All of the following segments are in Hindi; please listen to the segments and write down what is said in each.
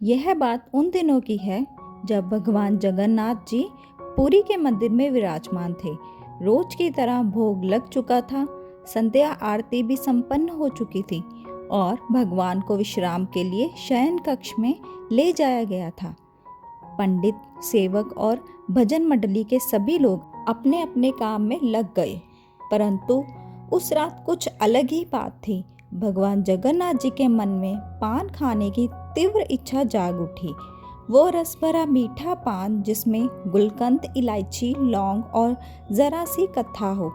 यह बात उन दिनों की है जब भगवान जगन्नाथ जी पुरी के मंदिर में विराजमान थे। रोज की तरह भोग लग चुका था, संध्या आरती भी संपन्न हो चुकी थी और भगवान को विश्राम के लिए शयन कक्ष में ले जाया गया था। पंडित, सेवक और भजन मंडली के सभी लोग अपने अपने काम में लग गए, परंतु उस रात कुछ अलग ही बात थी। भगवान जगन्नाथ जी के मन में पान खाने की तीव्र इच्छा जाग उठी। वो रस भरा मीठा पान जिसमें गुलकंद, इलायची, लौंग और जरा सी कत्था हो।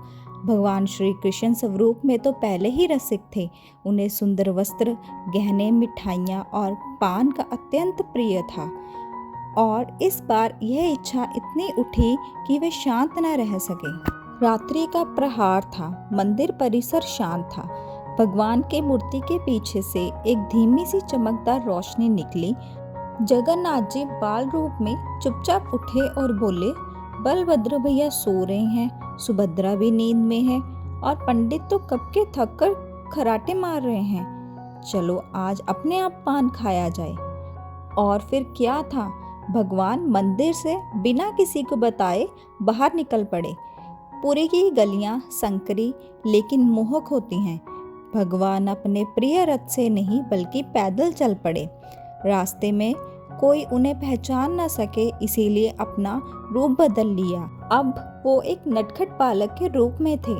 भगवान श्री कृष्ण स्वरूप में तो पहले ही रसिक थे। उन्हें सुंदर वस्त्र, गहने, मिठाइयाँ और पान का अत्यंत प्रिय था और इस बार यह इच्छा इतनी उठी कि वे शांत न रह सके। रात्रि का प्रहार था, मंदिर परिसर शांत था। भगवान के मूर्ति के पीछे से एक धीमी सी चमकदार रोशनी निकली। जगन्नाथ जी बाल रूप में चुपचाप उठे और बोले, बलभद्र भैया सो रहे हैं, सुभद्रा भी नींद में है और पंडित तो कब के थक कर खराटे मार रहे हैं। चलो आज अपने आप पान खाया जाए। और फिर क्या था, भगवान मंदिर से बिना किसी को बताए बाहर निकल पड़े। पुरी की गलियां संकरी लेकिन मोहक होती हैं। भगवान अपने प्रिय रथ से नहीं बल्कि पैदल चल पड़े। रास्ते में कोई उन्हें पहचान न सके, इसीलिए अपना रूप बदल लिया। अब वो एक नटखट बालक के रूप में थे।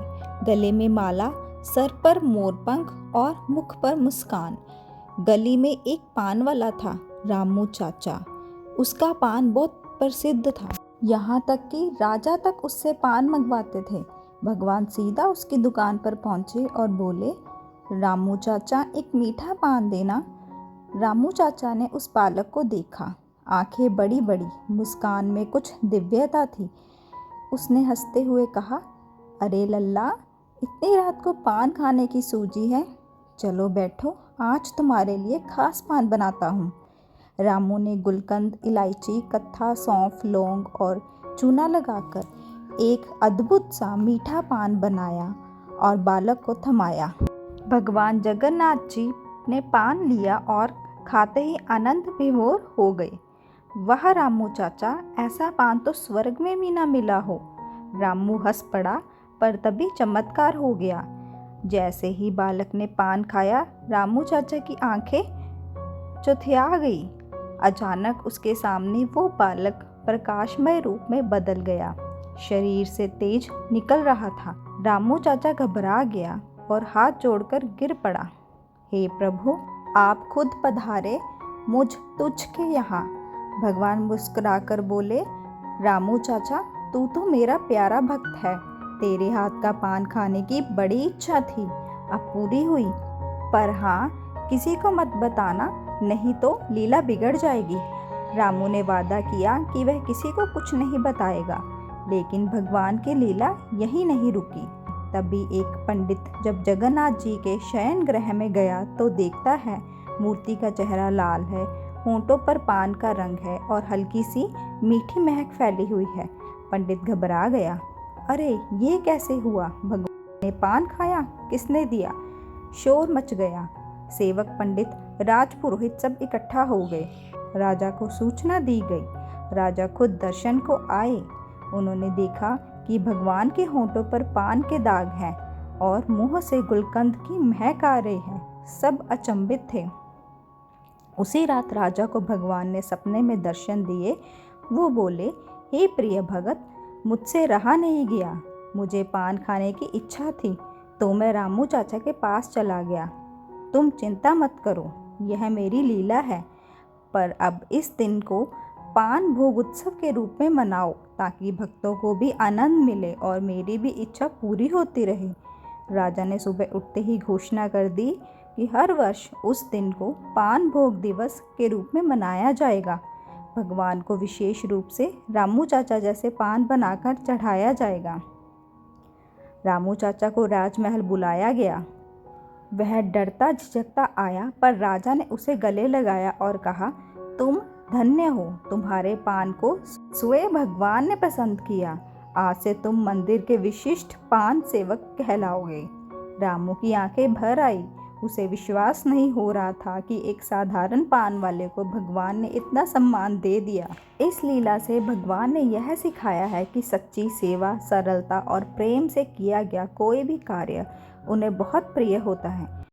गले में माला, सर पर मोरपंख और मुख पर मुस्कान। गली में एक पान वाला था, रामू चाचा। उसका पान बहुत प्रसिद्ध था, यहाँ तक कि राजा तक उससे पान मंगवाते थे। भगवान सीधा उसकी दुकान पर पहुंचे और बोले, रामू चाचा एक मीठा पान देना। रामू चाचा ने उस बालक को देखा। आंखें बड़ी बड़ी, मुस्कान में कुछ दिव्यता थी। उसने हंसते हुए कहा, अरे लल्ला, इतनी रात को पान खाने की सूझी है। चलो बैठो, आज तुम्हारे लिए खास पान बनाता हूँ। रामू ने गुलकंद, इलायची, कत्था, सौंफ, लौंग और चूना लगाकर एक अद्भुत सा मीठा पान बनाया और बालक को थमाया। भगवान जगन्नाथ जी ने पान लिया और खाते ही आनंद विभोर हो गए। वाह रामू चाचा, ऐसा पान तो स्वर्ग में भी ना मिला हो। रामू हंस पड़ा, पर तभी चमत्कार हो गया। जैसे ही बालक ने पान खाया, रामू चाचा की आंखें चौथिया गई। अचानक उसके सामने वो बालक प्रकाशमय रूप में बदल गया। शरीर से तेज निकल रहा था। रामू चाचा घबरा गया और हाथ जोड़कर गिर पड़ा। हे प्रभु, आप खुद पधारे मुझ तुझ के यहाँ। भगवान मुस्कुराकर बोले, रामू चाचा, तू तो मेरा प्यारा भक्त है। तेरे हाथ का पान खाने की बड़ी इच्छा थी, अब पूरी हुई। पर हाँ, किसी को मत बताना, नहीं तो लीला बिगड़ जाएगी। रामू ने वादा किया कि वह किसी को कुछ नहीं बताएगा, लेकिन भगवान की लीला यही नहीं रुकी। तभी एक पंडित जब जगन्नाथ जी के शयन गृह में गया तो देखता है मूर्ति का चेहरा लाल है, होंठों पर पान का रंग है और हल्की सी मीठी महक फैली हुई है। पंडित घबरा गया। अरे ये कैसे हुआ? भगवान ने पान खाया? किसने दिया? शोर मच गया। सेवक, पंडित, राजपुरोहित सब इकट्ठा हो गए। राजा को सूचना दी गई। राजा खुद दर्शन को आए। उन्होंने देखा कि भगवान के होंठों पर पान के दाग हैं और मुंह से गुलकंद की महक आ रही है। सब अचंभित थे। उसी रात राजा को भगवान ने सपने में दर्शन दिए। वो बोले, हे प्रिय भगत, मुझसे रहा नहीं गया। मुझे पान खाने की इच्छा थी तो मैं रामू चाचा के पास चला गया। तुम चिंता मत करो, यह मेरी लीला है। पर अब इस दिन को पान भोग उत्सव के रूप में मनाओ, ताकि भक्तों को भी आनंद मिले और मेरी भी इच्छा पूरी होती रहे। राजा ने सुबह उठते ही घोषणा कर दी कि हर वर्ष उस दिन को पान भोग दिवस के रूप में मनाया जाएगा। भगवान को विशेष रूप से रामू चाचा जैसे पान बनाकर चढ़ाया जाएगा। रामू चाचा को राजमहल बुलाया गया। वह डरता झिझकता आया, पर राजा ने उसे गले लगाया और कहा, तुम धन्य हो, तुम्हारे पान को स्वयं भगवान ने पसंद किया। आज से तुम मंदिर के विशिष्ट पान सेवक कहलाओगे। रामू की आंखें भर आई। उसे विश्वास नहीं हो रहा था कि एक साधारण पान वाले को भगवान ने इतना सम्मान दे दिया। इस लीला से भगवान ने यह सिखाया है कि सच्ची सेवा, सरलता और प्रेम से किया गया कोई भी कार्य उन्हें बहुत प्रिय होता है।